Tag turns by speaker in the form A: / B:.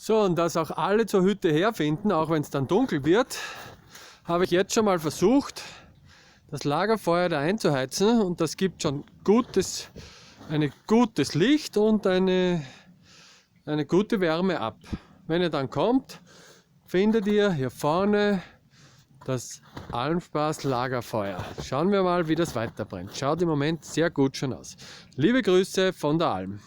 A: So, und dass auch alle zur Hütte herfinden, auch wenn es dann dunkel wird, habe ich jetzt schon mal versucht, das Lagerfeuer da einzuheizen, und das gibt schon ein gutes Licht und eine gute Wärme ab. Wenn ihr dann kommt, findet ihr hier vorne das Almspaß Lagerfeuer. Schauen wir mal, wie das weiter brennt. Schaut im Moment sehr gut schon aus. Liebe Grüße von der Alm.